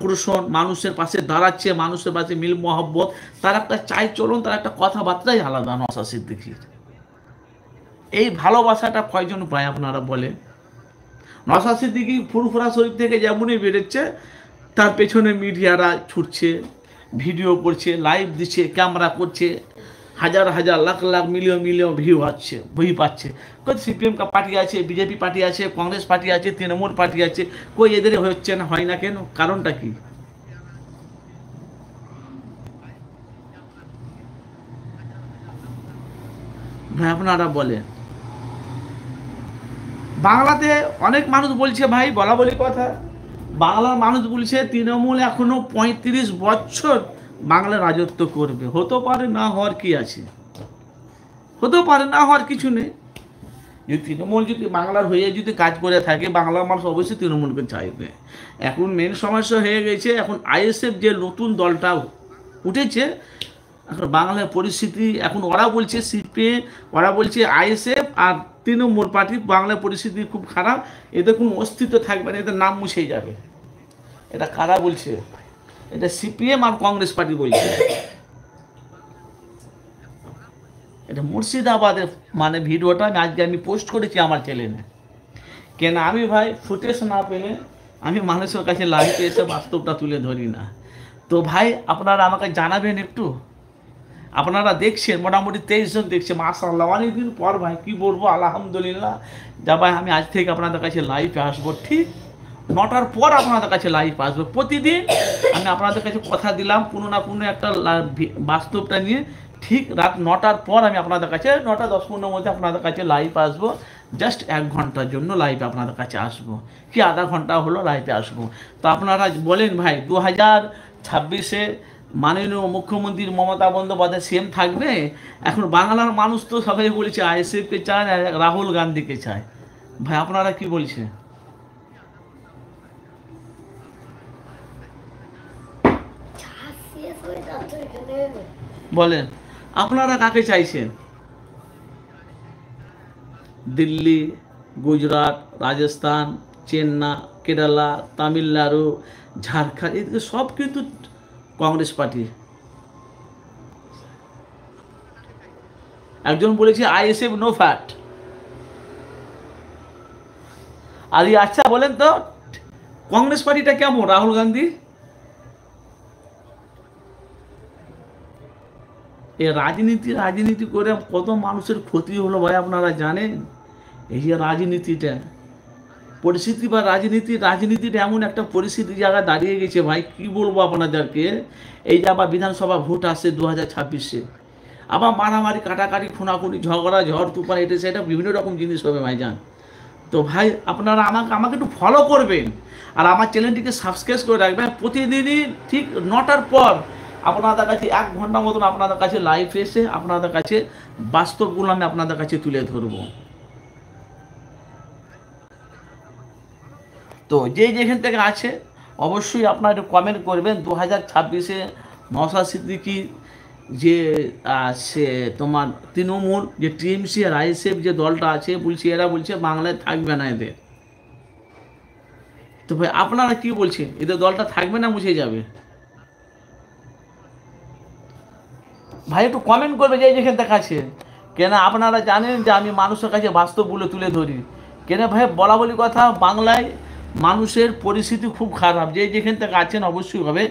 আক্রোশন, মানুষের পাশে দাঁড়াচ্ছে, মানুষের পাশে মিল মহব্বত, তার একটা চাই চলন, তার একটা কথাবার্তাই আলাদা নওশাদ সিদ্দিকীর। এই ভালোবাসাটা কয়জন পায় আপনারা বলেন? নওশাদ সিদ্দিকী ফুরফুরা শরীফ থেকে যেমনই বেরোচ্ছে, তার পেছনে মিডিয়ারা ছুটছে, ভিডিও করছে, লাইভ দিচ্ছে, ক্যামেরা করছে, হাজার হাজার lakh lakh million million view আসছে, বই পাচ্ছে। কই সিপিএম কা পার্টি আছে, বিজেপি পার্টি আছে, কংগ্রেস পার্টি আছে, তৃণমূল পার্টি আছে, কই এদের হচ্ছে না, হয় না কেন? কারণটা কি ভাই আপনারা বলেন? বাংলাতে অনেক মানুষ বলছে ভাই, বলা বলি কথা, বাংলার মানুষ বলছে তৃণমূল এখনো ৩৫ বছর বাংলা রাজত্ব করবে। হতে পারে, না হওয়ার কি আছে, হতেও পারে, না হওয়ার কিছু নেই। যদি তৃণমূল যদি বাংলার হয়ে যদি কাজ করে থাকে, বাংলার মানুষ অবশ্যই তৃণমূলকে চাইবে। এখন মেন সমস্যা হয়ে গেছে, এখন আইএসএফ যে নতুন দলটা উঠেছে, এখন বাংলার পরিস্থিতি, এখন ওরা বলছে সিপিএ, ওরা বলছে আইএসএফ আর তৃণমূল পার্টি, বাংলার পরিস্থিতি খুব খারাপ, এদের কোনো অস্তিত্ব থাকবে না, এদের নাম মুছে যাবে। এটা কারা বলছে? এটা সিপিএম আর কংগ্রেস পার্টি বলছে। এটা মুর্শিদাবাদের মানে ভিডিওটা আজকে আমি পোস্ট করেছি আমার চ্যানেলে। কেন আমি ভাই ফুটেজ না পেলে আমি মানুষের কাছে লাইভে এসে বাস্তবটা তুলে ধরি না। তো ভাই আপনারা আমাকে জানাবেন একটু, আপনারা দেখছেন মোটামুটি 23 জন দেখছে, মাশাআল্লাহ, অনেকদিন পর ভাই কি বলবো, আলহামদুলিল্লাহ। যা ভাই আমি আজ থেকে আপনাদের কাছে লাইভে আসবো, ঠিক 9টার পর আপনাদের কাছে লাইভ আসবো। প্রতিদিন আমি আপনাদের কাছে কথা দিলাম, কোনো না কোনো একটা বাস্তবটা নিয়ে ঠিক রাত 9টার পর আমি আপনাদের কাছে 9টা 10-15 মধ্যে আপনাদের কাছে লাইভ আসবো। জাস্ট 1 ঘন্টার জন্য লাইভে আপনাদের কাছে আসবো, কি আধা ঘন্টা হলো লাইভে আসবো। তো আপনারা বলেন ভাই, 2026-এ মাননীয় মুখ্যমন্ত্রী মমতা বন্দ্যোপাধ্যায় সিএম থাকবে? এখন বাংলার মানুষ তো সবাই বলছে আইএসএফকে চায়, রাহুল গান্ধীকে চায়। ভাই আপনারা কি বলছেন? বলেন আপনারা কাকে চাইছেন? দিল্লি, গুজরাট, রাজস্থান, চেন্নাই, কেরালা, তামিলনাড়ু, ঝাড়খণ্ড, এদিকে সব কিন্তু কংগ্রেস পার্টি। একজন বলেছে আইএসএফ নো ফ্যাট। আর আচ্ছা বলেন তো কংগ্রেস পার্টিটা কেমন? রাহুল গান্ধী এই রাজনীতি করে কত মানুষের ক্ষতি হলো ভাই আপনারা জানেন? এই যে রাজনীতিটা, পরিস্থিতি বা রাজনীতিটা এমন একটা পরিস্থিতি জায়গায় দাঁড়িয়ে গেছে ভাই, কি বলবো আপনাদেরকে। এই যে আবার বিধানসভা ভোট আসছে 2026-এ, আবার মারামারি, কাটাকাটি, খুনাখুনি, ঝগড়া, ঝড় তুফান, এটা সেটা বিভিন্ন রকম জিনিস হবে ভাইজান। তো ভাই আপনারা আমাকে একটু ফলো করবেন, আর আমার চ্যানেলটিকে সাবস্ক্রাইব করে রাখবেন। প্রতিদিনই ঠিক 9টার পর আপনাদের কাছে 1 ঘন্টা মতন আপনাদের কাছে লাইভ এসে আপনাদের কাছে বাস্তবগুলো আমি আপনাদের কাছে তুলে ধরবো। তো যেখান থেকে আছে অবশ্যই আপনারা একটু কমেন্ট করবেন। 2026-এ নওশাদ সিদ্দিকী যে সে তোমার তৃণমূল যে টিএমসি আর আইএসএফ যে দলটা আছে, বলছে এরা বলছে বাংলায় থাকবে না এদের। তো ভাই আপনারা কি বলছেন, এদের দলটা থাকবে না মুছে যাবে? ভাই একটু কমেন্ট করবে যেখান থেকে আছে। কেন আপনারা জানেন যে আমি মানুষের কাছে বাস্তবগুলো তুলে ধরি। কেন ভাই বলা বলি কথা, বাংলায় মানুষের পরিস্থিতি খুব খারাপ। যেখান থেকে আছেন অবশ্যই হবে,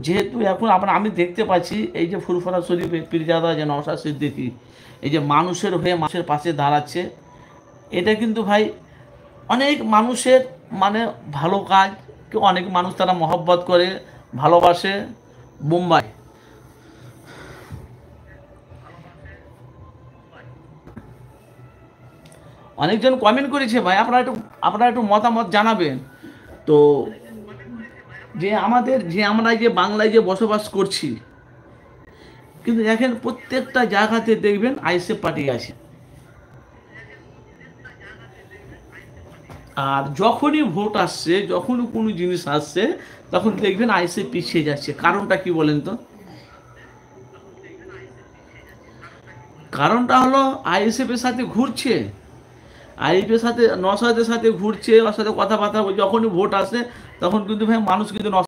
যেহেতু এখন আমি দেখতে পাচ্ছি এই যে ফুরফুরা শরীফে পীরজাদা যে নওশাদ সিদ্দিকী এই যে মানুষের হয়ে মানুষের পাশে দাঁড়াচ্ছে, এটা কিন্তু ভাই অনেক মানুষের মানে ভালো কাজ। অনেক মানুষ তারা মহব্বত করে, ভালোবাসে। মুম্বাই অনেকজন কমেন্ট করেছে ভাই, আপনারা একটু মতামত জানাবেন। তো আমরা যে বাংলায় যে বসবাস করছি, কিন্তু দেখেন প্রত্যেকটা জায়গাতে দেখবেন আইএসএফ পার্টি আছে। আর যখনই ভোট আসছে, যখনই কোনো জিনিস আসছে, তখন দেখবেন আইএসএফ পিছিয়ে যাচ্ছে। কারণটা কি বলেন তো? কারণটা হলো আইএসএফ এর সাথে ঘুরছে, আইএসএফের সাথে নওশাদের সাথে ঘুরছে, ওর সাথে কথাবার্তা। যখনই ভোট আসে তখন কিন্তু ভাই মানুষ কিন্তু